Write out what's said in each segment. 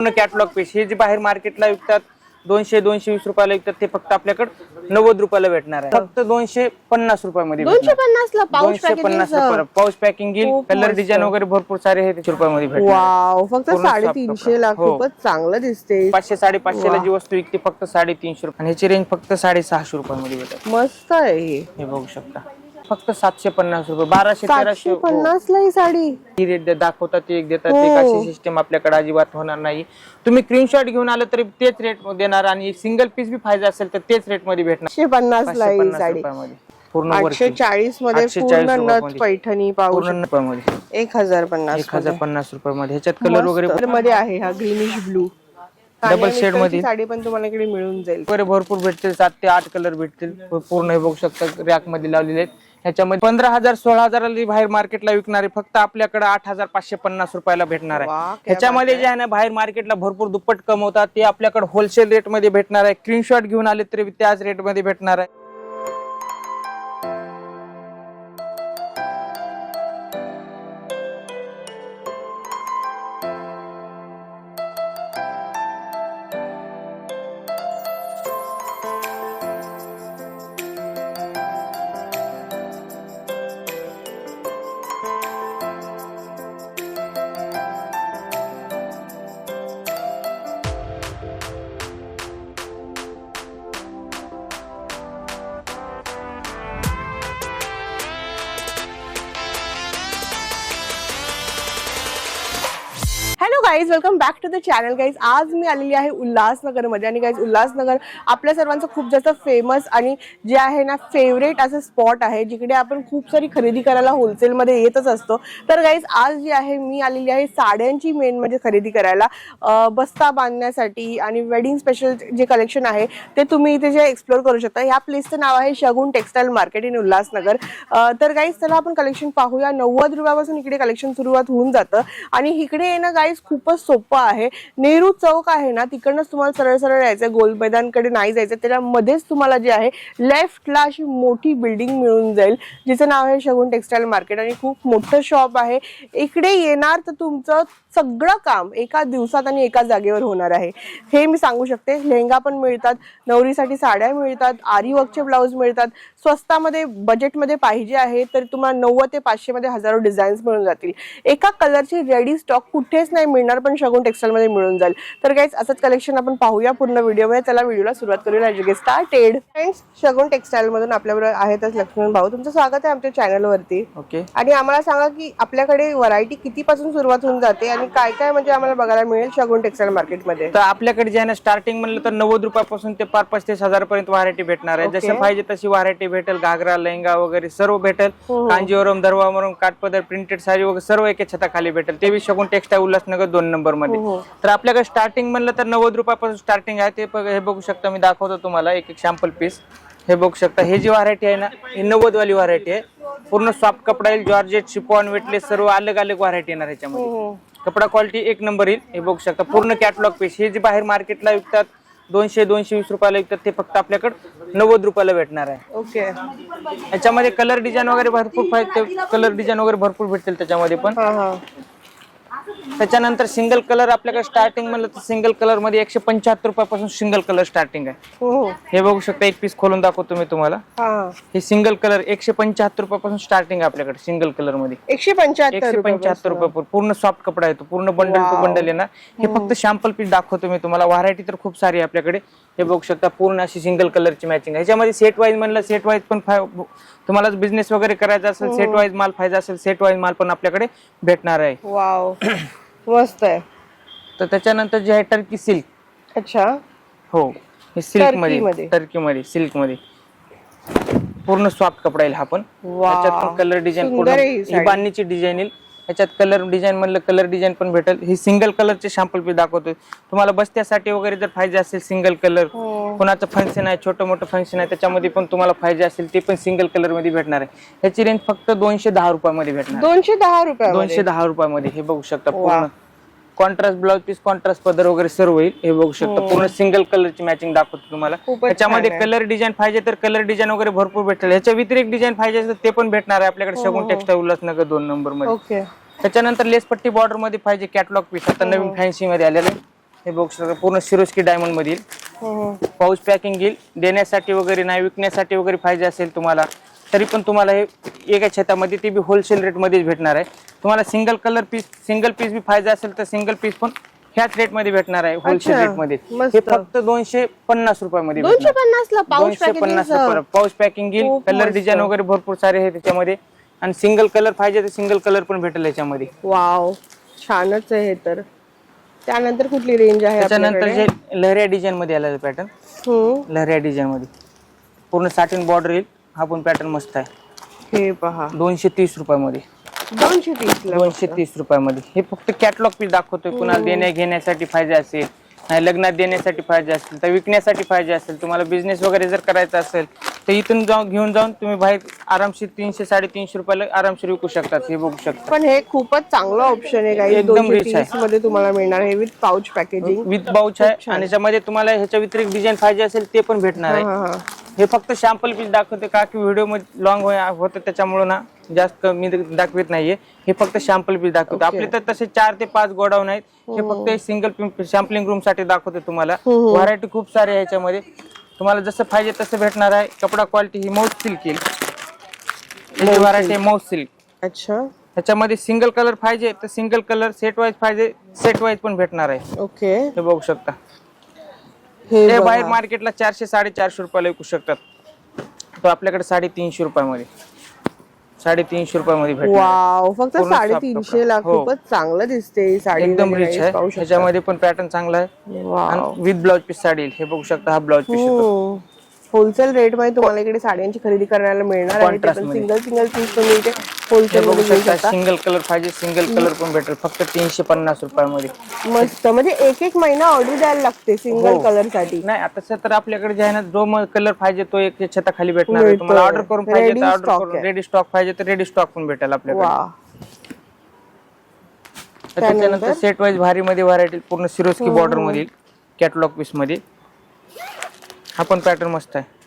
पूर्ण catalogue piece हे जे बाहेर मार्केटला विकतात 200-220 रुपयाला विकतात ते फक्त आपल्याकडे 90 रुपयाला भेटणार आहे. फक्त 250 रुपयामध्ये 250 ला पाऊच 250 पाऊच पॅकिंग येईल. कलर डिझाईन वगैरे भरपूर सारे हे 300 रुपयामध्ये भेटणार. वाव, फक्त 350 ला खूपच चांगलं दिसते. 500-550 ला जी वस्तू विकते फक्त 350 रुपये आणि ह्याची रेंज फक्त 650 रुपयामध्ये भेटत. मस्त आहे हे बघू शकता. फक्त 750 रुपये 1200-1350 ला ही साडी. ही रेट दाखवतात ते एक देतात ते अशी सिस्टम आपल्याकडे अजिबात होणार नाही. तुम्ही स्क्रीनशॉट घेऊन आलं तरी तेच रेट देणार आणि सिंगल पीस बी पाहिजे असेल तर तेच रेट मध्ये भेटणार. 150 ला ही साडी. पूर्ण 840 मध्ये पूर्ण नथ पैठणी पाऊस मध्ये 1050 रुपयामध्ये. ह्याच्यात कलर वगैरे मध्ये आहे हा ग्रीनिश ब्लू डबल शेड मध्ये साडी पण तुम्हाला इकडे मिळून जाईल. वगैरे भरपूर भेटतील. 7 ते 8 कलर भेटतील. पूर्ण हे बघू शकता रॅक मध्ये लावलेले आहेत. ह्याच्यामध्ये 15,000-16,000 बाहेर मार्केटला विकणारे फक्त आपल्याकडे 8,550 रुपयाला भेटणार आहे. ह्याच्यामध्ये जे आहे ना बाहेर मार्केटला भरपूर दुप्पट कमवतात ते आपल्याकडे होलसेल रेट मध्ये भेटणार आहे. स्क्रीनशॉट घेऊन आले तरी त्याच रेट मध्ये भेटणार आहे. Hello guys, welcome back to the channel. Guys, आज मी आलेली आहे उल्हासनगर मध्ये आणि गाईज उल्हासनगर आपल्या सर्वांचं खूप जास्त फेमस आणि जे आहे ना फेवरेट असं स्पॉट आहे जिकडे आपण खूप सारी खरेदी करायला होलसेल मध्ये येतच असतो. तर गाईज आज जी आहे मी आलेली आहे साड्यांची मेन म्हणजे खरेदी करायला, बस्ता बांधण्यासाठी आणि वेडिंग स्पेशल जे कलेक्शन आहे ते तुम्ही इथे जे एक्सप्लोर करू शकता. ह्या प्लेसचं नाव आहे शगुन टेक्सटाईल मार्केट इन उल्हासनगर. तर गाईज चला आपण कलेक्शन पाहूया. 90 रुपयापासून इकडे कलेक्शन सुरुवात होऊन जातं आणि इकडे येणं गाईज खूपच सोपं आहे. नेहरू चौक आहे ना तिकडनंच तुम्हाला सरळ सरळ यायचं. गोल मैदानकडे नाही जायचं. त्याच्या मध्येच तुम्हाला जे आहे लेफ्टला अशी मोठी बिल्डिंग मिळून जाईल जिचं नाव आहे शगुन टेक्सटाईल मार्केट आणि खूप मोठं शॉप आहे. इकडे येणार तर तुमचं सगळं काम एका दिवसात आणि एका जागेवर होणार आहे हे मी सांगू शकते. लेहंगा पण मिळतात, नवरीसाठी साड्या मिळतात, आरी वर्कचे ब्लाऊज मिळतात. स्वस्तामध्ये बजेटमध्ये पाहिजे आहे तर तुम्हाला 90 ते 500 मध्ये हजारो डिझाईन्स मिळून जातील. एका कलरची रेडी स्टॉक कुठेच नाही मिळणार पण शगुन टेक्सटाईल मध्ये मिळून जाईल. तर गाईज असंच कलेक्शन आपण पाहूया पूर्ण व्हिडिओमध्ये. चला व्हिडिओला सुरुवात करूया. Get started. फ्रेंड्स, शगुन टेक्सटाईल मधून आपल्याबरोबर आहेतच लक्ष्मण भाऊ. तुमचं स्वागत आहे आमच्या चॅनल वरती. ओके. आणि आम्हाला सांगा की आपल्याकडे व्हरायटी किती पासून सुरुवात होऊन जाते आणि काय काय म्हणजे आम्हाला बघायला मिळेल शगुन टेक्सटाईल मार्केट मध्ये. तर आपल्याकडे जे आहे ना स्टार्टिंग म्हणलं तर 90 रुपयापासून ते 5,000 पर्यंत व्हरायटी भेटणार आहे. जसं पाहिजे तशी व्हरायटी भेटेल. घागरा, लेहंगा वगैरे सर्व भेटेल. कांजीवरम, दरवावरम, काठपदर, प्रिंटेड साडी वगैरे सर्व एका छताखाली भेटेल. ते बी शगुन टेक्सटाईल उल्हासनगर 2 नंबर मध्ये. तर आपल्याकडे स्टार्टिंग म्हणलं तर 90 रुपयापासून स्टार्टिंग आहे. ते हे बघू शकता. मी दाखवतो तुम्हाला एक सॅम्पल पीस. हे बघू शकता. हे जी व्हरायटी आहे ना ही 90 वाली व्हरायटी आहे. पूर्ण सॉफ्ट कपडा येईल. जॉर्जेट, शिफॉन, वेटलेस सर्व अलग अलग व्हरायटी येणार ह्याच्यामध्ये. कपडा क्वालिटी एक नंबर येईल. हे बघू शकता. पूर्ण कॅटलॉग पीस. हे जे बाहेर मार्केटला विकतात 200-220 रुपयाला विकतात ते फक्त आपल्याकडे 90 रुपयाला भेटणार आहे. ओके. याच्यामध्ये कलर डिझाईन वगैरे भरपूर भेटतील त्याच्यामध्ये पण. त्याच्यानंतर सिंगल कलर आपल्याकडे स्टार्टिंग म्हणलं तर सिंगल कलर मध्ये 175 रुपयापासून सिंगल कलर स्टार्टिंग आहे. हे बघू शकता. एक पीस खोलून दाखवतो मी तुम्हाला. हे सिंगल कलर 175 रुपयापासून स्टार्टिंग आहे आपल्याकडे सिंगल कलर मध्ये. 175 रुपये. पूर्ण सॉफ्ट कपडा येतो. पूर्ण बंडल टू बंडल येणार. हे फक्त सॅम्पल पीस दाखवतो मी तुम्हाला. व्हरायटी तर खूप सारी आहे आपल्याकडे. हे बघू शकता. पूर्ण अशी सिंगल कलरची मॅचिंग आहे. ह्याच्यामध्ये सेट वाईज म्हणलं सेट वाईज पण तुम्हाला बिझनेस वगैरे करायचा असेल, सेट वाईज माल पाहिजे असेल, सेट वाईज माल पण आपल्याकडे भेटणार आहे. वाव, मस्त आहे. तर त्याच्यानंतर जे आहे टर्की सिल्क. अच्छा. हो, हे सिल्क मध्ये, टर्की मध्ये, सिल्क मध्ये पूर्ण सॉफ्ट कपडा येईल हा पण. त्याच्यात पण कलर डिझाईन पूर्ण बांधणीची डिझाईन येईल. याच्यात कलर डिझाईन म्हणलं कलर डिझाईन पण भेटेल. ही सिंगल कलरचे सॅम्पल पीस दाखवतोय तुम्हाला. बस्त्यासाठी वगैरे जर पाहिजे असेल सिंगल कलर, कोणाचं फंक्शन आहे, छोटं मोठं फंक्शन आहे त्याच्यामध्ये पण तुम्हाला पाहिजे असेल ते पण सिंगल कलर मध्ये भेटणार आहे. ह्याची रेंज फक्त 210 रुपयामध्ये भेटणार. 210 रुपयामध्ये. हे बघू शकता. पूर्ण कॉन्ट्रास्ट ब्लाउज पीस, कॉन्ट्रास्ट पदर वगैरे सर्व येईल. हे बघू शकता. पूर्ण सिंगल कलरची मॅचिंग दाखवतो तुम्हाला. त्याच्यामध्ये कलर डिझाईन पाहिजे तर कलर डिझाईन वगैरे भरपूर भेटेल. ह्याच्या व्यतिरिक्त डिझाईन पाहिजे असेल ते पण भेटणार आहे आपल्याकडे शगुन टेक्सटाईल उल्हासनगर 2 नंबर मध्ये. त्याच्यानंतर लेसपट्टी बॉर्डर मध्ये पाहिजे कॅटलॉग पीस आता नवीन फॅन्सी मध्ये आलेलं आहे. हे बघू शकता पूर्ण सिरोस्की डायमंड मधील पाऊच पॅकिंग येईल. देण्यासाठी वगैरे नाही, विकण्यासाठी वगैरे पाहिजे असेल तुम्हाला तरी पण तुम्हाला हे एका छतामध्ये ते बी होलसेल रेट मध्येच भेटणार आहे. तुम्हाला सिंगल पीस बी पाहिजे असेल तर सिंगल पीस पण ह्याच रेट मध्ये भेटणार आहे होलसेल रेट मध्ये. हे फक्त 250 रुपयामध्ये 250 ला पाऊच 250 रुपये पाऊच पॅकिंग येईल. कलर डिझाईन वगैरे भरपूर सारे आहे त्याच्यामध्ये आणि सिंगल कलर पाहिजे तर सिंगल कलर पण भेटेल याच्यामध्ये. वाव छानच आहे हे तर. त्यानंतर कुठली रेंज आहे त्याच्यानंतर जे लहरिया डिझाईन मध्ये आलेलं पॅटर्न, लहरिया डिझाईन मध्ये पूर्ण साटिन बॉर्डर येईल. हा पण पॅटर्न मस्त आहे. हे पहा 230 रुपयामध्ये. 230 रुपयामध्ये. हे फक्त कॅटलॉग पीस दाखवतोय. कुणाला देण्या घेण्यासाठी पाहिजे असेल, नाही लग्नात देण्यासाठी पाहिजे असेल तर विकण्यासाठी पाहिजे असेल, तुम्हाला बिझनेस वगैरे जर करायचा असेल तर इथून घेऊन जाऊन तुम्ही बाहेर आरामशीर 300-350 रुपयाला आरामशीर विकू शकतात. हे बघू शकता. पण हे खूपच चांगलं ऑप्शन आहे गाईस. एकदम रिच आहे. मध्ये तुम्हाला मिळणार आहे with pouch packaging. With pouch आहे आणि त्याच्यामध्ये तुम्हाला ह्याच्या व्यतिरिक्त डिझाईन पाहिजे असेल ते पण भेटणार आहे. हे फक्त सॅम्पल पीस दाखवते का की व्हिडिओ मध्ये लॉंग होतं त्याच्यामुळे ना जास्त मी दाखवत नाहीये. हे फक्त सॅम्पल पीस दाखवतो. आपले तर तसे 4 ते 5 गोडाऊन आहेत. हे फक्त सिंगल सॅम्पलिंग रूम साठी दाखवते तुम्हाला. व्हरायटी खूप सारी आहे ह्याच्यामध्ये. तुम्हाला जसं पाहिजे तसं भेटणार आहे. कपडा क्वालिटी ही मौज सिल्क येईल. व्हरायटी मौज सिल्क. अच्छा. ह्याच्यामध्ये सिंगल कलर पाहिजे तर सिंगल कलर, सेट वाईज पाहिजे सेट वाईज पण भेटणार आहे. ओके. हे बघू शकता. हे बाहेर मार्केटला 400-450 रुपयाला विकू शकतात. तो आपल्याकडे 350 रुपयामध्ये 350 रुपयामध्ये भेटणार. वाव फक्त 350 ला. खूपच चांगलं दिसते ही साडी. एकदम रिच आहे. ह्याच्यामध्ये पण पॅटर्न चांगला आहे आणि विथ ब्लाउज पीस साडी येईल. हे बघू शकता. हा ब्लाउज पीस येतो. होलसेल रेट मध्ये तुम्हाला इकडे साड्यांची खरेदी करायला मिळणार आहे. सिंगल पीस पण मिळते. होलसेल मध्ये घेऊ शकता. सिंगल कलर पाहिजे सिंगल कलर पण भेटेल फक्त 350 रुपयामध्ये. मस्त. म्हणजे एक महिना ऑर्डर द्यायला लागते सिंगल कलर साठी. नाही आता तर आपल्याकडे जे आहे ना जो कलर पाहिजे तो एक छताखाली भेटणार आहे. तुम्हाला ऑर्डर करून पाहिजे तर ऑर्डर करून, रेडी स्टॉक पाहिजे तर रेडी स्टॉक पण भेटेल आपल्याकडे. त्याच्यानंतर सेट वाईज भारी मध्ये व्हरायटी पूर्ण सिरोस्की बॉर्डर मध्ये कॅटलॉग पीस मध्ये. हा पण पॅटर्न मस्त आहे.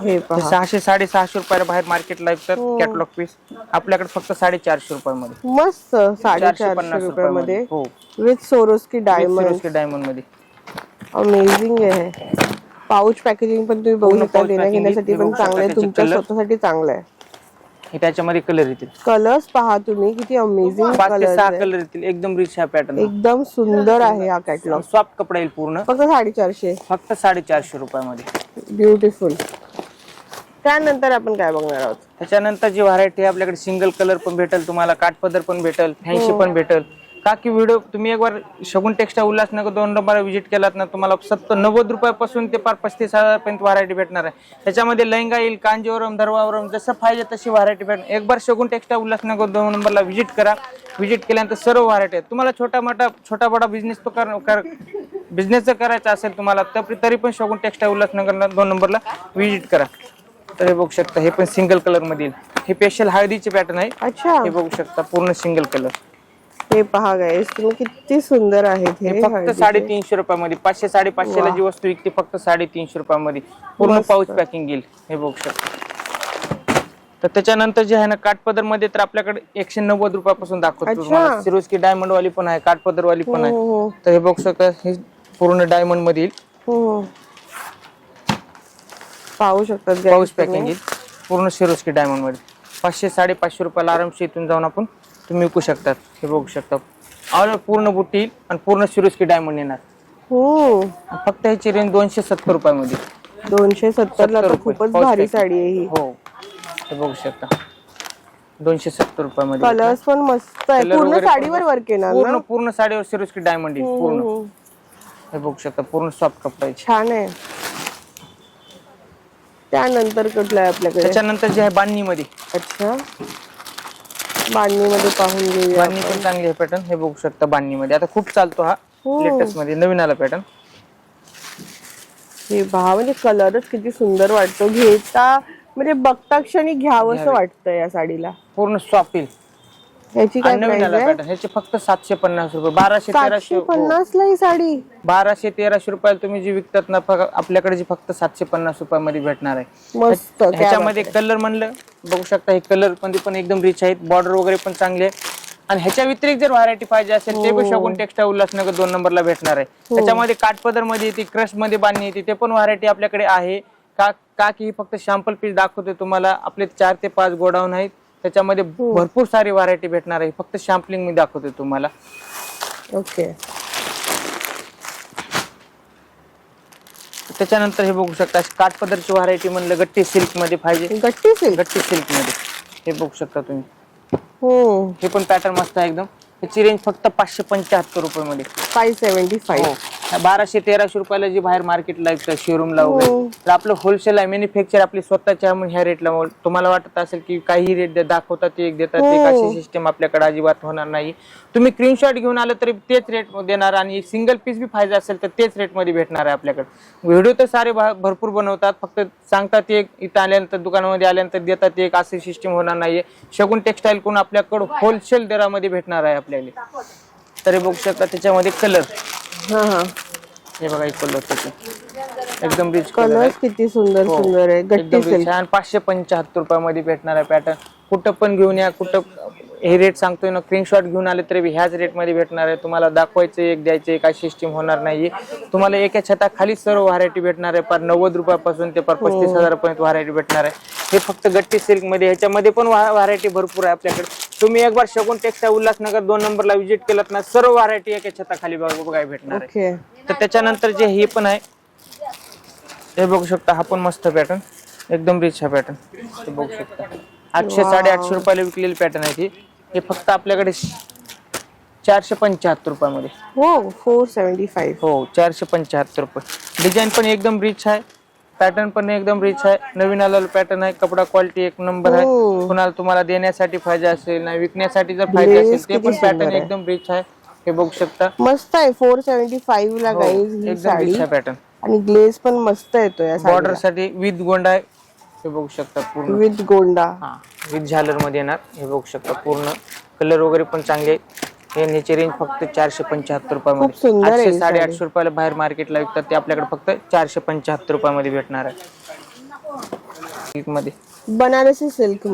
हे 600-650 रुपयाला बाहेर मार्केटला विकतात कॅटलॉग पीस. आपल्याकडे फक्त 450 रुपयामध्ये. मस्त. 450 रुपयामध्ये विथ सिरोस्की डायमंड मध्ये. अमेझिंग आहे. पाऊच पॅकेजिंग पण तुम्ही बघू शकता. देण्या घेण्यासाठी पण चांगलं आहे. तुमच्या स्वतःसाठी चांगलं आहे. त्याच्यामध्ये कलर येतील. कलर्स पहा तुम्ही किती अमेझिंग 5 ते 6 कलर येतील. एकदम रिच हा पॅटर्न. एकदम सुंदर आहे हा कॅटलॉग. सॉफ्ट कपडा येईल पूर्ण. फक्त 450. फक्त 450 रुपयामध्ये. ब्युटिफुल. त्यानंतर आपण काय बघणार आहोत. त्याच्यानंतर जी व्हरायटी आहे आपल्याकडे सिंगल कलर पण भेटेल तुम्हाला, काठपदर पण भेटेल, फॅन्सी पण भेटेल. का की व्हिडिओ तुम्ही एक बार शगुन टेक्सटाईल उल्हासनगर 2 नंबर विजिट केलात ना तुम्हाला 90 रुपयापासून ते 35,000 पर्यंत व्हरायटी भेटणार आहे. त्याच्यामध्ये लेहंगा येईल, कांजीवरम, धर्वावरम जसं पाहिजे तशी व्हरायटी भेटणार. एक बार शगुन टेक्सटाईल उल्हासनगर 2 नंबरला विजिट करा. विजिट केल्यानंतर सर्व व्हरायटी आहेत. तुम्हाला छोटा मोठा बिझनेस बिझनेस जर करायचा असेल तुम्हाला तरी पण शगुन टेक्सटाईल उल्हासनगर 2 नंबरला विजिट करा. तर हे बघू शकता. हे पण सिंगल कलर मध्ये. हे स्पेशल हळदीचे पॅटर्न आहे. अच्छा. हे बघू शकता पूर्ण सिंगल कलर. हे पहा गाईस तुम्ही किती सुंदर आहेत. हे फक्त 350 रुपयामध्ये. 500-550 ला जी वस्तू विकते फक्त 350 रुपयामध्ये पूर्ण पाऊच पॅकिंग येईल. हे बघू शकता. तर त्याच्यानंतर जे आहे ना काठपदर मध्ये तर आपल्याकडे 190 रुपयापासून दाखवतो. सिरोस्की डायमंड वाली पण आहे, काठपदर वाली पण आहे. तर हे बघू शकता. हे पूर्ण डायमंड मध्ये येईल. पाहू शकतात पाऊच पॅकिंग येईल पूर्ण सिरोस्की डायमंड मध्ये. 500-550 रुपयाला आरामशी इथून जाऊन आपण तुम्ही विकू शकतात. हे बघू शकता. ऑल पूर्ण बुट्टी येईल आणि पूर्ण सिरोस्की डायमंड येणार. फक्त ह्याची रेंज 270 रुपयामध्ये. 270 ला तर खूपच भारी साडी आहे ही. हो हे बघू शकता. 270 रुपयामध्ये. कलर्स पण मस्त आहे. पूर्ण साडीवर वर्क येणार ना. पूर्ण साडीवर सिरोस्की डायमंड येईल पूर्ण. हे बघू शकता. पूर्ण सॉफ्ट कपडा छान आहे. त्यानंतर कुठलं आहे आपल्याकडे. त्याच्यानंतर जे आहे बांधणी मध्ये. अच्छा. बांधणी मध्ये पाहून घेऊया. बांधणी पण चांगली आहे पॅटर्न. हे बघू शकता बांधणी मध्ये आता खूप चालतो हा लेटेस्ट मध्ये नवीन आला पॅटर्न. हे म्हणजे कलरच किती सुंदर वाटतो. घेता म्हणजे बघता क्षणी घ्यावं असं वाटतं या साडीला. पूर्ण सॉफ्ट येईल. ह्याची काय प्राइस आहे. ह्याची फक्त 750 रुपये. 1250 ला ही साडी. 1200-1300 रुपयाला तुम्ही जी विकतात ना आपल्याकडे जी फक्त 750 रुपयामध्ये भेटणार आहे. मस्त. ह्याच्यामध्ये कलर म्हणलं बघू शकता. हे कलर मध्ये पण एकदम रिच आहेत. बॉर्डर वगैरे पण चांगले आहे. आणि ह्याच्या व्यतिरिक्त जर व्हरायटी पाहिजे असेल ते पण शगुन टेक्सटाईल उल्हासनगर 2 नंबरला भेटणार आहे. त्याच्यामध्ये काठपदर मध्ये येते, क्रश मध्ये बांधणी येते, ते पण व्हरायटी आपल्याकडे आहे. का की फक्त सॅम्पल पीस दाखवते तुम्हाला. आपले 4 ते 5 गोडाऊन आहेत, त्याच्यामध्ये भरपूर सारी व्हरायटी भेटणार आहे. फक्त सॅम्पलिंग मी दाखवते तुम्हाला. ओके. त्याच्यानंतर हे बघू शकता काठपदरची व्हरायटी म्हणलं गट्टी सिल्क मध्ये पाहिजे. गट्टी सिल्क मध्ये हे बघू शकता तुम्ही. हो, हे पण पॅटर्न मस्त आहे एकदम. ह्याची रेंज फक्त 575 रुपये मध्ये. 575. 1200-1300 रुपयाला जी बाहेर मार्केटला शोरूमला वगैरे, तर आपलं होलसेल आहे, मॅन्युफॅक्चर आपली स्वतःच्या ह्या रेटला. तुम्हाला वाटत असेल की काही रेट दाखवतात ते एक देतात, ते अशी सिस्टम आपल्याकडे अजिबात होणार नाही. तुम्ही स्क्रीनशॉट घेऊन आलं तरी तेच रेट देणार, आणि सिंगल पीस बी पाहिजे असेल तर तेच रेट मध्ये भेटणार आहे आपल्याकडे. व्हिडिओ तर सारे भरपूर बनवतात, फक्त सांगतात एक, इथं आल्यानंतर दुकानामध्ये आल्यानंतर देतात एक, अशी सिस्टम होणार नाहीये. शगुन टेक्सटाईल कोण आपल्याकडे होलसेल दरामध्ये भेटणार आहे आपल्याला. तरी बघू शकता त्याच्यामध्ये कलर. हे बघा एक कलर एकदम रिच कलर, किती सुंदर सुंदर आहे. गट्टी सिल्क 575 रुपयामध्ये भेटणार आहे. पॅटर्न कुठं पण घेऊन या, कुठं हे रेट सांगतोय ना, स्क्रीनशॉट घेऊन आले तरी ह्याच रेट मध्ये भेटणार आहे. तुम्हाला दाखवायचं एक द्यायचं एक, अशी सिस्टम होणार नाहीये. तुम्हाला एका छताखाली सर्व व्हरायटी भेटणार आहे. पर 90 रुपयापासून ते पर 35,000 पर्यंत व्हरायटी भेटणार आहे. हे फक्त गट्टी सिल्क मध्ये. ह्याच्यामध्ये पण व्हरायटी भरपूर आहे आपल्याकडे. तुम्ही एक बार शगुन टेक्सटाईल उल्हासनगर 2 नंबरला व्हिजिट केलात ना, सर्व व्हरायटी एका छताखाली बघायला भेटणार आहे. तर त्याच्यानंतर जे हे पण आहे, हे बघू शकता. हा पण मस्त पॅटर्न, एकदम रिच हा पॅटर्न. हे बघू शकता 800-850 रुपयाला विकलेली पॅटर्न आहे. हे फक्त आपल्याकडे 475 रुपयामध्ये. हो, 475. हो, 475 रुपये. डिझाईन पण एकदम रिच आहे, पॅटर्न पण एकदम रिच आहे. नवीन आलेलं पॅटर्न आहे. कपडा क्वालिटी एक नंबर आहे. कुणाला तुम्हाला देण्यासाठी पाहिजे असेल ना, विकण्यासाठी जर पाहिजे असेल ते पण पॅटर्न एकदम रिच आहे. हे बघू शकता. मस्त आहे. 475 ला गाईज ही एकदम रिच आहे पॅटर्न. आणि ग्लेज पण मस्त येतो या बॉर्डर साठी विथ गोंडा आहे. हे बघू शकता पूर्ण विथ गोंडा. विथ झालर मध्ये येणार. हे बघू शकता पूर्ण कलर वगैरे पण चांगले आहेत. हे ह्याची रेंज फक्त 475 रुपयामध्ये. 800-850 रुपयाला बाहेर मार्केटला विकतात, ते आपल्याकडे फक्त 475 रुपयामध्ये भेटणार आहे. सिल्क मध्ये, बनारसी सिल्क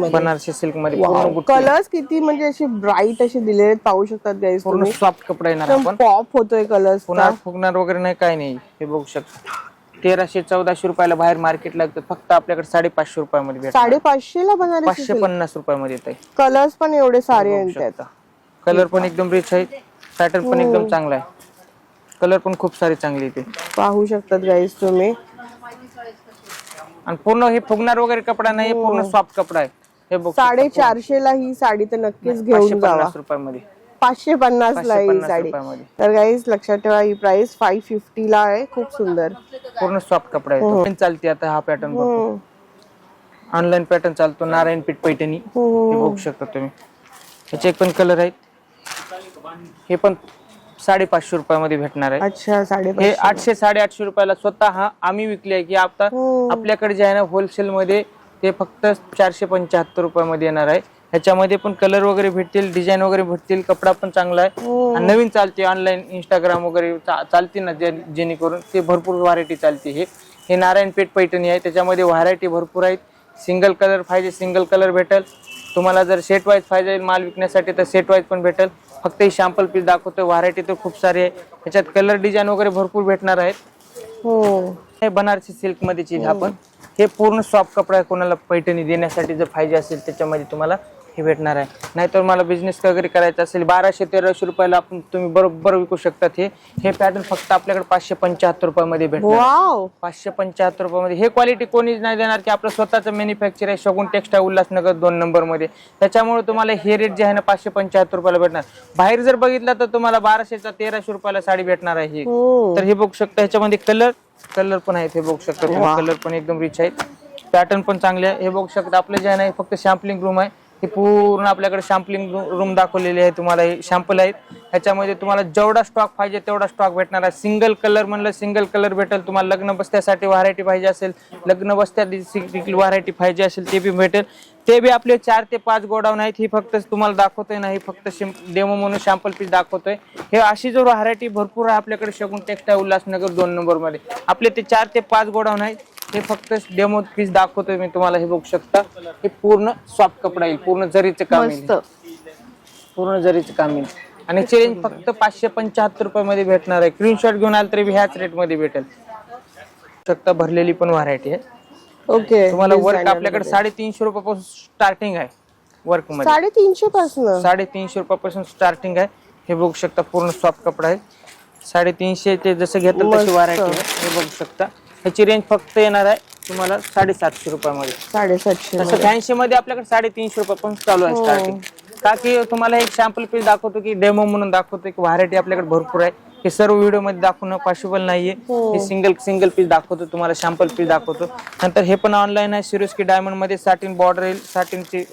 मध्ये कलर्स किती म्हणजे असे ब्राईट असे दिलेले पाहू शकतात गाईज. पूर्ण सॉफ्ट कपडा येणार. आपण पॉप होतोय कलर्स, पुन्हा फुगणार वगैरे नाही, काय नाही. हे बघू शकता 1300-1400 रुपयाला बाहेर मार्केटला विकतात, फक्त आपल्याकडे 550 रुपयामध्ये भेटतात. 550 ला बनारसी 550 रुपयामध्ये येत आहे. कलर्स पण एवढे सारे आहेत. कलर पण एकदम रिच आहे, पॅटर्न पण एकदम चांगला आहे. कलर पण खूप सारे चांगले येते, पाहू शकतात गाईज तुम्ही. आणि पूर्ण हे फुगणार वगैरे कपडा नाही, पूर्ण सॉफ्ट कपडा आहे. हे बघ 450 ला ही साडी तर नक्कीच घेऊन जावा. 550 रुपयामध्ये. 550 ला ही साडी. तर गाईज लक्षात ठेवा, ही प्राइस 550 ला आहे. खूप सुंदर पूर्ण सॉफ्ट कपडा आहे. चालते आता हा पॅटर्न. ऑनलाईन पॅटर्न चालतो, नारायणपेठ पैठणी. हे बघू शकता तुम्ही. ह्याचे एक पण कलर आहेत. हे पण 550 रुपयामध्ये भेटणार आहे. अच्छा, हे 800-850 रुपयाला स्वतः आम्ही विकले आहे. की आता आपल्याकडे जे आहे ना होलसेल मध्ये, ते फक्त 475 रुपयामध्ये येणार आहे. ह्याच्यामध्ये पण कलर वगैरे भेटतील, डिझाईन वगैरे भेटतील, कपडा पण चांगला आहे. आणि नवीन चालते ऑनलाईन इंस्टाग्राम वगैरे चालते ना, जेणेकरून ते भरपूर व्हरायटी चालते. हे नारायणपेठ पैठणी आहे. त्याच्यामध्ये व्हरायटी भरपूर आहेत. सिंगल कलर पाहिजे सिंगल कलर भेटेल. तुम्हाला जर सेट वाईज पाहिजे माल विकण्यासाठी तर सेट वाईज पण भेटेल. फक्त ही सॅम्पल पीस दाखवतो. व्हरायटी तर खूप सारी आहे. त्याच्यात कलर डिझाईन वगैरे भरपूर भेटणार आहेत. हे बनारसी सिल्क मध्ये आपण, हे पूर्ण सॉफ्ट कपडा आहे. कोणाला पैठणी देण्यासाठी जर पाहिजे असेल त्याच्यामध्ये तुम्हाला हे भेटणार आहे. नाहीतर मला बिझनेस वगैरे करायचा असेल 1200-1300 रुपयाला आपण तुम्ही बरोबर विकू शकतात. हे पॅटर्न फक्त आपल्याकडे 575 रुपयामध्ये भेटणार. 575 रुपयामध्ये. हे क्वालिटी कोणीच नाही देणार, की आपलं स्वतःचं मॅन्युफॅक्चर आहे शगुन टेक्सटाईल उल्हासनगर 2 नंबर मध्ये. त्याच्यामुळे तुम्हाला हे रेट जे आहे ना 575 रुपयाला भेटणार. बाहेर जर बघितलं तर तुम्हाला 1200-1300 रुपयाला साडी भेटणार आहे. तर हे बघू शकता. ह्याच्यामध्ये कलर पण आहेत. हे बघू शकता, कलर पण एकदम रिच आहेत, पॅटर्न पण चांगले आहे. हे बघू शकता. आपलं जे आहे ना फक्त सॅम्पलिंग रूम आहे. हे पूर्ण आपल्याकडे सॅम्पलिंग रूम दाखवलेले आहे. तुम्हाला हे सॅम्पल आहेत. ह्याच्यामध्ये तुम्हाला जेवढा स्टॉक पाहिजे तेवढा स्टॉक भेटणार आहे. सिंगल कलर म्हणलं सिंगल कलर भेटेल. तुम्हाला लग्न बस्त्यासाठी व्हरायटी पाहिजे असेल, लग्न बस्त्यात व्हरायटी पाहिजे असेल ते बी भेटेल. ते बी आपले 4 ते 5 गोडाऊन आहेत. ही फक्त तुम्हाला दाखवतोय नाही, फक्त डेमो म्हणून सॅम्पल पीस दाखवतोय. हे अशी जो व्हरायटी भरपूर आहे आपल्याकडे शगुन टेक्सटाईल उल्हासनगर 2 नंबर मध्ये. आपले ते 4 ते 5 गोडाऊन आहेत. हे फक्त डेमो पीस दाखवतोय मी तुम्हाला. हे बघू शकता. हे पूर्ण सॉफ्ट कपडा येईल, पूर्ण जरीचं काम येईल. पूर्ण जरीचं काम येईल आणि ह्याची रेंज फक्त 575 रुपयामध्ये भेटणार आहे. स्क्रीनशॉट घेऊन आल तरी ह्याच रेट मध्ये भेटेल. शकता भरलेली पण व्हरायटी आहे. ओके, तुम्हाला वर्क आपल्याकडे 350 रुपयापासून स्टार्टिंग आहे. वर्क मध्ये 350 पासून 350 रुपयापासून स्टार्टिंग आहे. हे बघू शकता पूर्ण सॉफ्ट कपडा आहे. 350 ते जसं घेताल तशी व्हरायटी आहे. हे बघू शकता ह्याची रेंज फक्त येणार आहे तुम्हाला 750 रुपयामध्ये. 750 तसं फॅन्सी मध्ये आपल्याकडे 350 रुपयापासून चालू आहे स्टार्टिंग. का की तुम्हाला एक सॅम्पल पीस दाखवतो की डेमो म्हणून दाखवतो की व्हरायटी आपल्याकडे भरपूर आहे. हे सर्व व्हिडिओ मध्ये दाखवणं पॉसिबल नाहीये. हे सिंगल पीस दाखवतो तुम्हाला, सॅम्पल पीस दाखवतो. नंतर हे पण ऑनलाईन आहे. सिरोस्की डायमंड मध्ये साटिन बॉर्डर येईल,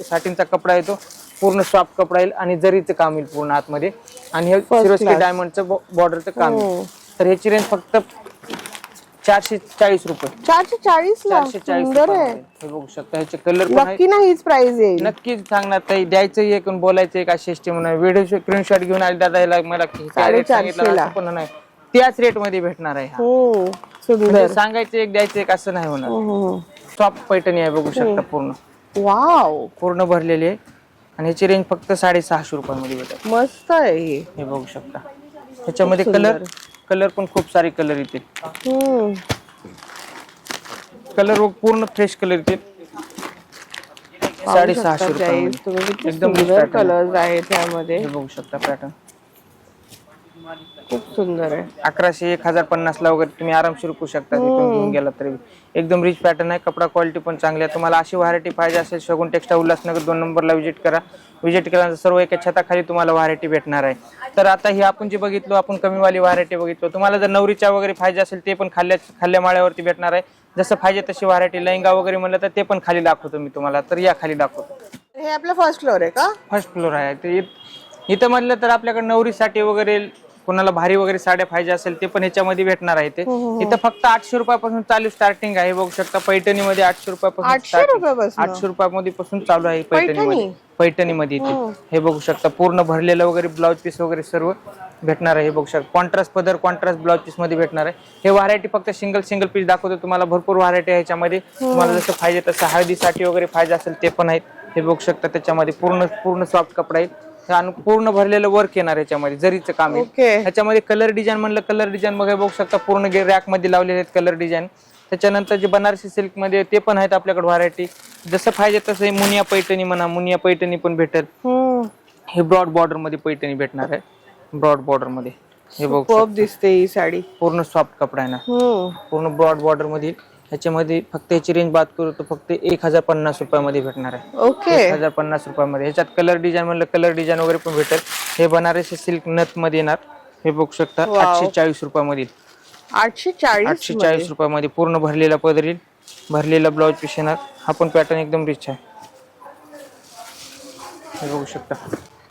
साटिनचा कपडा येतो, पूर्ण सॉफ्ट कपडा येईल आणि जरीचं काम येईल पूर्ण आतमध्ये. आणि हे सिरोस्की डायमंडचं बॉर्डरचं काम येईल. तर ह्याची रेंज फक्त 440 रुपये. 440 ला 440 सुंदर आहे. हे बघू शकता. ह्याचे कलर पण नक्की ना हीच प्राइस येईल. नक्कीच सांगणार ताई. द्यायचं एक आणि बोलायचं एक अशी सिस्टम म्हणून व्हिडिओ स्क्रीनशॉट घेऊन आले दादा याला मला सांगितलं पण नाही, त्याच रेट मध्ये भेटणार आहे. हो सुंदर. म्हणजे सांगायचं एक द्यायचं एक असं नाही होणार. सॉफ्ट पैठणी आहे बघू शकता पूर्ण. वाव, पूर्ण भरलेली आहे आणि ह्याची रेंज फक्त 650 रुपयामध्ये भेटेल. मस्त आहे हे बघू शकता. ह्याच्यामध्ये कलर पण खूप सारे कलर येतील. कलर पूर्ण फ्रेश कलर येतील. 650 रुपये एकदम कलर्स आहेत त्यामध्ये. हे बघू शकता पॅटर्न खूप सुंदर आहे. 1100 1050 ला वगैरे तुम्ही आरामशीर विकू शकता. तिथून घेऊन गेला तरी एकदम रिच पॅटर्न आहे. कपडा क्वालिटी पण चांगली आहे. तुम्हाला अशी व्हरायटी पाहिजे असेल शगुन टेक्सटाईल उल्हासनगर 2 नंबरला व्हिजिट करा. व्हिजिट केल्यानंतर सर्व एका छताखाली तुम्हाला व्हरायटी भेटणार आहे. तर आता ही आपण जे बघितलो आपण कमीवाली व्हरायटी बघितलो. तुम्हाला जर नवरीच्या वगैरे पाहिजे असेल ते पण खाल्ल्या माळ्यावरती भेटणार आहे. जसं पाहिजे तशी व्हरायटी. लेहंगा वगैरे म्हणलं तर ते पण खाली दाखवतो मी तुम्हाला. तर या खाली दाखवतो. हे आपलं फर्स्ट फ्लोर आहे का? फर्स्ट फ्लोर आहे. ते इथं म्हणलं तर आपल्याकडे नवरीसाठी वगैरे कोणाला भारी वगैरे साड्या पाहिजे असेल ते पण ह्याच्यामध्ये भेटणार आहे. ते इथं फक्त 800 रुपयापासून चालू स्टार्टिंग आहे. बघू शकता पैठणी मध्ये 800 रुपयापासून 800 रुपयामध्ये पासून चालू आहे पैठणीमध्ये हे बघू शकता. पूर्ण भरलेलं वगैरे ब्लाउज पीस वगैरे सर्व भेटणार आहे. हे बघू शकता. कॉन्ट्रास्ट पदर कॉन्ट्रास्ट ब्लाउज पीस मध्ये भेटणार आहे. हे व्हरायटी फक्त सिंगल पीस दाखवतो तुम्हाला. भरपूर व्हरायटी आहे ह्याच्यामध्ये. तुम्हाला जसं पाहिजे तसं हळदीसाठी वगैरे पाहिजे असेल ते पण आहेत. हे बघू शकता. त्याच्यामध्ये पूर्ण सॉफ्ट कपडा आहे आणि पूर्ण भरलेलं वर्क येणार याच्यामध्ये जरीचं काम आहे. ह्याच्यामध्ये कलर डिझाईन म्हणलं कलर डिझाईन बघा बघू शकता. पूर्ण रॅक मध्ये लावलेले आहेत कलर डिझाईन. त्याच्यानंतर जे बनारसी सिल्क मध्ये ते पण आहेत आपल्याकडे व्हरायटी. जसं पाहिजे तसं मुनिया पैठणी म्हणा, मुनिया पैठणी पण भेटेल. हे ब्रॉड बॉर्डर मध्ये पैठणी भेटणार आहे. ब्रॉड बॉर्डर मध्ये हे बघू दिसते ही साडी. पूर्ण सॉफ्ट कपडा आहे ना. पूर्ण ब्रॉड बॉर्डर मध्ये. ह्याच्यामध्ये फक्त याची रेंज बात करू तर फक्त 1050 रुपयामध्ये भेटणार आहे. ओके, 1050 रुपयामध्ये. ह्याच्यात कलर डिझाईन म्हणलं कलर डिझाईन वगैरे पण भेटेल. हे बनारसी सिल्क नथ मध्ये येणार. हे बघू शकता 840 रुपयामध्ये. 840 रुपयामध्ये पूर्ण भरलेला पदर येईल, भरलेला ब्लाउज पीस येणार. हा पण पॅटर्न एकदम रिच आहे. हे बघू शकता.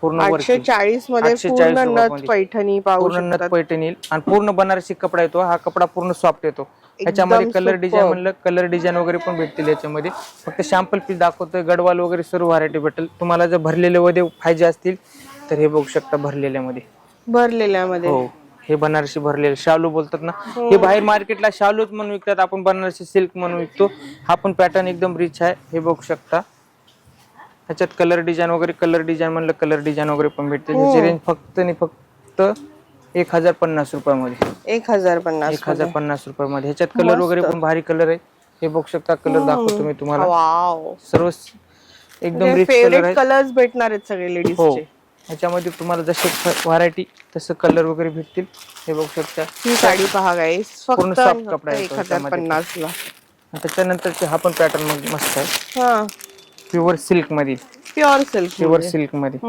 पूर्ण 840 मध्ये पूर्ण नथ पैठणी पाहू शकता. नथ पैठणी येईल आणि पूर्ण बनारसी कपडा येतो. हा कपडा पूर्ण सॉफ्ट येतो. ह्याच्यामध्ये कलर डिझाईन म्हणलं कलर डिझाईन वगैरे पण भेटतील याच्यामध्ये. फक्त सॅम्पल पीस दाखवतोय. गडवाल वगैरे सर्व व्हरायटी भेटेल तुम्हाला. जर भरलेले मध्ये पाहिजे असतील तर हे बघू शकता. भरलेल्यामध्ये हो. हे बनारसी भरलेले शालू बोलतात ना. हे बाहेर मार्केटला शालूच म्हणून विकतात. आपण बनारसी सिल्क म्हणून विकतो. हा पण पॅटर्न एकदम रिच आहे. हे बघू शकता. ह्याच्यात कलर डिझाईन वगैरे कलर डिझाईन म्हणलं कलर डिझाईन वगैरे पण भेटतील. ह्याची रेंज फक्त 1050 रुपयामध्ये. 1050 रुपयामध्ये. ह्याच्यात कलर वगैरे पण भारी कलर आहे. हे बघू शकता. कलर दाखवतो मी तुम्हाला. सर्व एकदम रिच कलर आहे. कलर्स भेटणार आहेत सगळे लेडीजचे. ह्याच्यामध्ये तुम्हाला जसे व्हरायटी तसं कलर वगैरे भेटतील. हे बघू शकता. ही साडी पहा गाईस. पूर्ण सॉफ्ट कपडा आहे 1050 ला. त्याच्यानंतर हा पण पॅटर्न मस्त आहे. प्युअर सिल्क मध्ये. प्युअर सिल्क मध्ये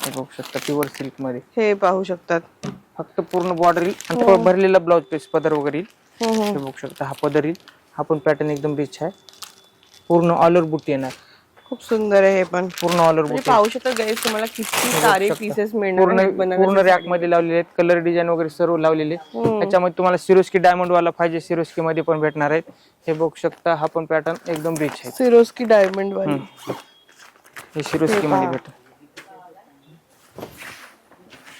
हे बघू शकता. प्युअर सिल्क मध्ये हे पाहू शकतात. फक्त पूर्ण बॉर्डर येईल आणि भरलेला ब्लाउज पीस पदर वगैरे येईल. हे बघू शकता. हा पदर येईल. हा पण पॅटर्न एकदम रिच आहे. पूर्ण ऑल ओव्हर बुट्टी येणार. खूप सुंदर आहे. हे पण पूर्ण ऑल ओव्हर बुट्टी पाहू शकता गाईस. तुम्हाला किती सारे पीसेस मिळणार. पूर्ण रॅक मध्ये लावलेले आहेत. कलर डिझाईन वगैरे सर्व लावलेले. त्याच्यामध्ये तुम्हाला सिरोस्की डायमंड वाला पाहिजे सिरोस्की मध्ये पण भेटणार आहेत. हे बघू शकता. हा पण पॅटर्न एकदम रिच आहे. सिरोस्की डायमंड वाली. हे सिरोस्की मध्ये भेटेल.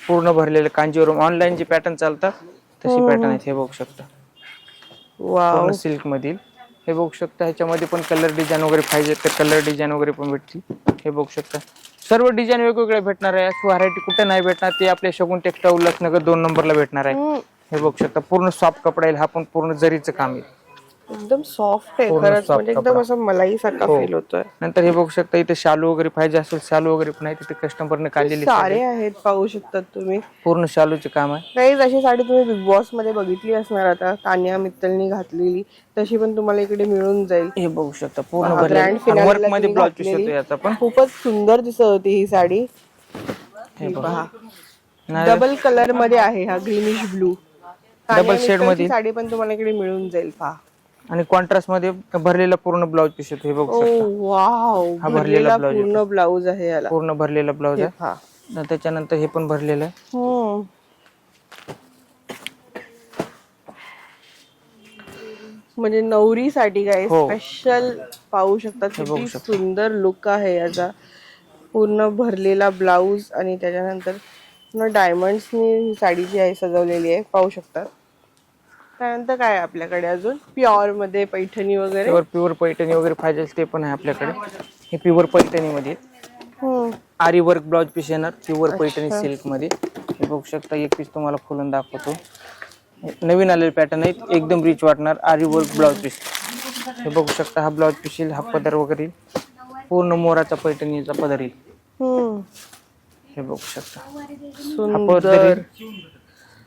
पूर्ण भरलेले कांजीवरम ऑनलाईन जे पॅटर्न चालतात तशी पॅटर्न आहेत. हे बघू शकता. पूर्ण सिल्क मधील. हे बघू शकता. ह्याच्यामध्ये पण कलर डिझाईन वगैरे पाहिजे तर कलर डिझाईन वगैरे पण भेटतील. हे बघू शकता. सर्व डिझाईन वेगवेगळे भेटणार आहे. अशी व्हरायटी कुठे नाही भेटणार, ते आपल्या शगुन टेक्सटाईल उल्हासनगर 2 नंबरला भेटणार आहे. हे बघू शकता पूर्ण सॉफ्ट कपडा येईल, हा पण पूर्ण जरीचं काम आहे. एकदम सॉफ्ट आहे खरंच, म्हणजे एकदम असं मलाई सारखा फील होतोय. नंतर हे बघू शकता इथे शालू वगैरे पाहिजे असेल, शालू वगैरे पण आहे तिथे कस्टमरने काढलेली सारे आहेत, पाहू शकतात तुम्ही. पूर्ण शालूचे काम आहे. गाईज अशी साडी तुम्ही बिग बॉस मध्ये बघितली असणार, आता तानिया मित्तलनी घातलेली तशी पण तुम्हाला इकडे मिळून जाईल. हे बघू शकता पूर्ण वर्क मध्ये ब्लाउज पीस येतो याचा पण. खूपच सुंदर दिसत होती ही साडी. हे पहा डबल कलर मध्ये आहे, हा ग्रीनिश ब्लू डबल शेड मध्ये साडी पण तुम्हाला इकडे मिळून जाईल. पहा आणि कॉन्ट्रास्ट मध्ये भरलेला पूर्ण ब्लाउज पीस येतो. हे बघू शकता. वाव, हा भरलेला पूर्ण ब्लाउज आहे याला, पूर्ण भरलेला ब्लाउज आहे. त्याच्यानंतर हे पण भरलेलं आहे. म्हणजे नवरीसाठी काय स्पेशल पाहू शकता, किती सुंदर लुक आहे याचा. पूर्ण भरलेला ब्लाउज आणि त्याच्यानंतर डायमंड्सनी साडी जी आहे सजवलेली आहे, पाहू शकता. त्यानंतर काय आपल्याकडे अजून प्युअर मध्ये पैठणी वगैरे, प्युअर पैठणी वगैरे पाहिजे ते पण आहे आपल्याकडे. हे प्युअर पैठणी मध्ये आरी वर्क ब्लाउज पीस येणार, प्युअर पैठणी सिल्क मध्ये. हे बघू शकता, एक पीस तुम्हाला खोलून दाखवतो. नवीन आलेले पॅटर्न आहेत, एकदम रिच वाटणार. आरी वर्क ब्लाउज पीस हे बघू शकता. हा ब्लाउज पीस येईल, हा पदर वगैरे पूर्ण मोराचा पैठणीचा पदर येईल. हे बघू शकता, हा पदर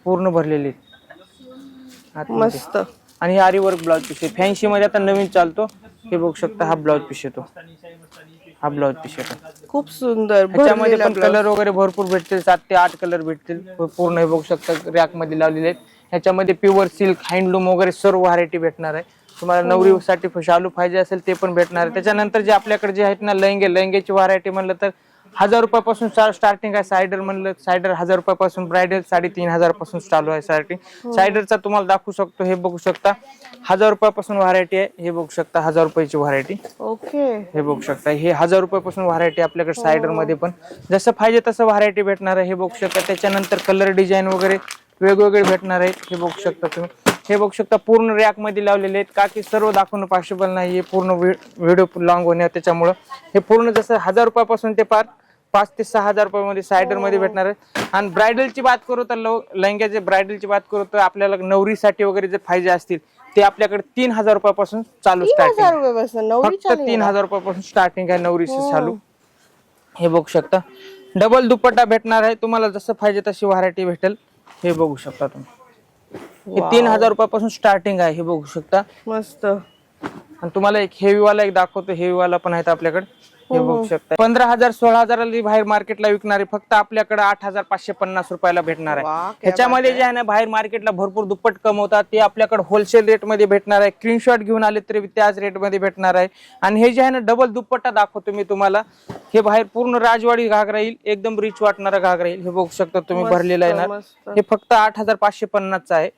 पूर्ण भरलेली मस्त. आणि आरी वर्क ब्लाउज पीस आहे, फॅन्सी मध्ये आता नवीन चालतो. हे बघू शकता, हा ब्लाउज पीस येतो, हा ब्लाउज पीस येतो. खूप सुंदर. त्याच्यामध्ये पण कलर वगैरे भरपूर भेटतील, 7 ते 8 कलर भेटतील पूर्ण. हे बघू शकता रॅक मध्ये लावलेले आहेत. ह्याच्यामध्ये प्युअर सिल्क, हँडलूम वगैरे सर्व व्हरायटी भेटणार आहे तुम्हाला. नवरीसाठी शालू पाहिजे असेल ते पण भेटणार आहे. त्याच्यानंतर जे आपल्याकडे जे आहेत ना लहंग्याची व्हरायटी म्हणलं तर 1000 रुपयापासून स्टार्टिंग आहे. सायडर म्हणलं सायडर 1000 रुपयापासून, ब्रायडल 3500 पासून चालू आहे सायडरचा. तुम्हाला दाखवू शकतो. हे बघू शकता 1000 रुपयापासून व्हरायटी आहे. हे बघू शकता 1000 रुपयाची व्हरायटी. ओके, हे बघू शकता, हे 1000 रुपयापासून व्हरायटी आपल्याकडे सायडर मध्ये पण. जसं पाहिजे तसं व्हरायटी भेटणार आहे. हे बघू शकता. त्याच्यानंतर कलर डिझाईन वगैरे वेगवेगळे भेटणार आहेत. हे बघू शकता तुम्ही. हे बघू शकता पूर्ण रॅक मध्ये लावलेले आहेत, का की सर्व दाखवणं पॉसिबल नाही, पूर्ण व्हिडिओ लॉंग होण्या. त्याच्यामुळं हे पूर्ण जसं 1000 रुपयापासून ते 5 ते 6000 रुपयामध्ये सायडर मध्ये भेटणार आहे. आणि ब्रायडलची बात करू तर लहंग्याचे ब्रायडलची बात करू तर आपल्याला नवरीसाठी वगैरे जे पाहिजे असतील ते आपल्याकडे 3000 रुपयापासून चालू स्टार्टिंग. फक्त 3000 रुपयापासून स्टार्टिंग आहे नवरीचं चालू. हे बघू शकता. डबल दुपट्टा भेटणार आहे तुम्हाला, जसं पाहिजे तशी व्हरायटी भेटेल. हे बघू शकता तुम्ही. हे 3000 रुपयापासून स्टार्टिंग आहे. हे बघू शकता मस्त. आणि तुम्हाला एक हेवी वाला एक दाखवतो. हेवी वाला पण आहेत आपल्याकडे. हे बघू शकता. 15000 16000 बाहेर मार्केटला विकणारे फक्त आपल्याकडे 8550 रुपयाला भेटणार आहे. ह्याच्यामध्ये जे आहे ना बाहेर मार्केटला भरपूर दुप्पट कमवतात, ते आपल्याकडे होलसेल रेट मध्ये भेटणार आहे. स्क्रीनशॉट घेऊन आले तरी त्याच रेट मध्ये भेटणार आहे. आणि हे जे आहे ना डबल दुप्पट्टा दाखवतो मी तुम्हाला. हे बाहेर पूर्ण राजवाडी घागरा येईल, एकदम रिच वाटणारा घागरा येईल. हे बघू शकता तुम्ही, भरलेला येणार. हे फक्त 8550 आहे.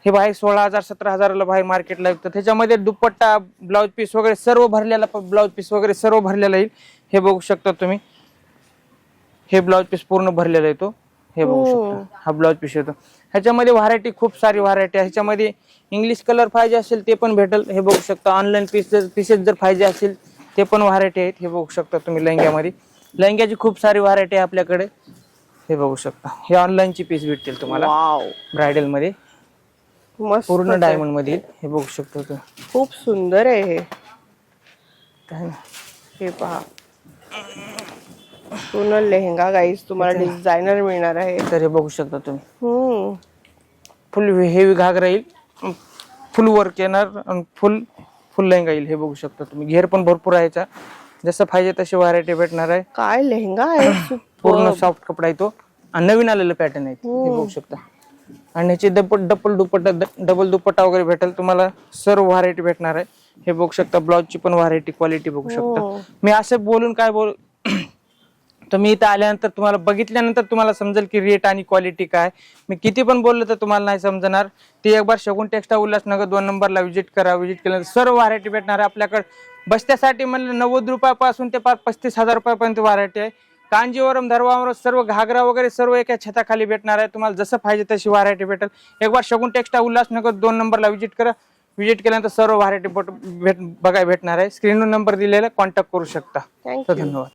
हे बाहेर 16000 17000 बाहेर मार्केटला विकतात. त्याच्यामध्ये दुपट्टा, ब्लाउज पीस वगैरे सर्व भरलेला, ब्लाउज पीस वगैरे सर्व भरलेला येईल. हे बघू शकता तुम्ही. हे ब्लाउज पीस पूर्ण भरलेला येतो. हे बघू शकता, हा ब्लाउज पीस येतो. ह्याच्यामध्ये व्हरायटी खूप सारी व्हरायटी आहे. ह्याच्यामध्ये इंग्लिश कलर पाहिजे असेल ते पण भेटेल. हे बघू शकता. ऑनलाईन पीसेस जर पाहिजे असेल ते पण व्हरायटी आहेत. हे बघू शकता तुम्ही. लहंग्यामध्ये लहंग्याची खूप सारी व्हरायटी आहे आपल्याकडे. हे बघू शकता. हे ऑनलाईनची पीस भेटतील तुम्हाला ब्रायडल मध्ये, पूर्ण डायमंड मध्ये. हे बघू शकतो तुम्ही. खूप सुंदर आहे हे. हे पहा पूर्ण लेहंगा गाईस तुम्हाला डिझायनर मिळणार आहे. तर हे बघू शकता तुम्ही. फुल हेवी घागरा येईल, फुल वर्क येणार आणि फुल लेहंगा येईल. हे बघू शकता तुम्ही. घेर पण भरपूर आहे. जसं पाहिजे तशी व्हरायटी भेटणार आहे. काय लेहंगा आहे, पूर्ण सॉफ्ट कपडा येतो आणि नवीन आलेलं पॅटर्न आहे. हे बघू शकता. आणि ह्याची डबल दुपट्टा वगैरे भेटेल तुम्हाला. सर्व व्हरायटी भेटणार आहे. हे बघू शकता. ब्लाउजची पण व्हरायटी, क्वालिटी बघू शकता. मी असं बोलून काय तुम्ही इथं आल्यानंतर तुम्हाला बघितल्यानंतर तुम्हाला समजेल की रेट आणि क्वालिटी काय. मी किती पण बोललो तर तुम्हाला नाही समजणार. ते एक बार शगुन टेक्सटाईल उल्हासनगर 2 नंबरला व्हिजिट करा. व्हिजिट केल्यानंतर सर्व व्हरायटी भेटणार आहे आपल्याकडे. बस्त्यासाठी म्हणलं 90 रुपयापासून ते 35,000 रुपयापर्यंत व्हरायटी आहे. कांजीवरम, धर्मावरम सर्व घागरा वगैरे सर्व एका छताखाली भेटणार आहे. तुम्हाला जसं पाहिजे तशी व्हरायटी भेटेल. एक बार शगुन टेक्सटाईल उल्हासनगर 2 नंबरला व्हिजिट करा. व्हिजिट केल्यानंतर सर्व व्हरायटी बघायला भेटणार आहे. स्क्रीनवर नंबर दिलेला, कॉन्टॅक्ट करू शकता. धन्यवाद.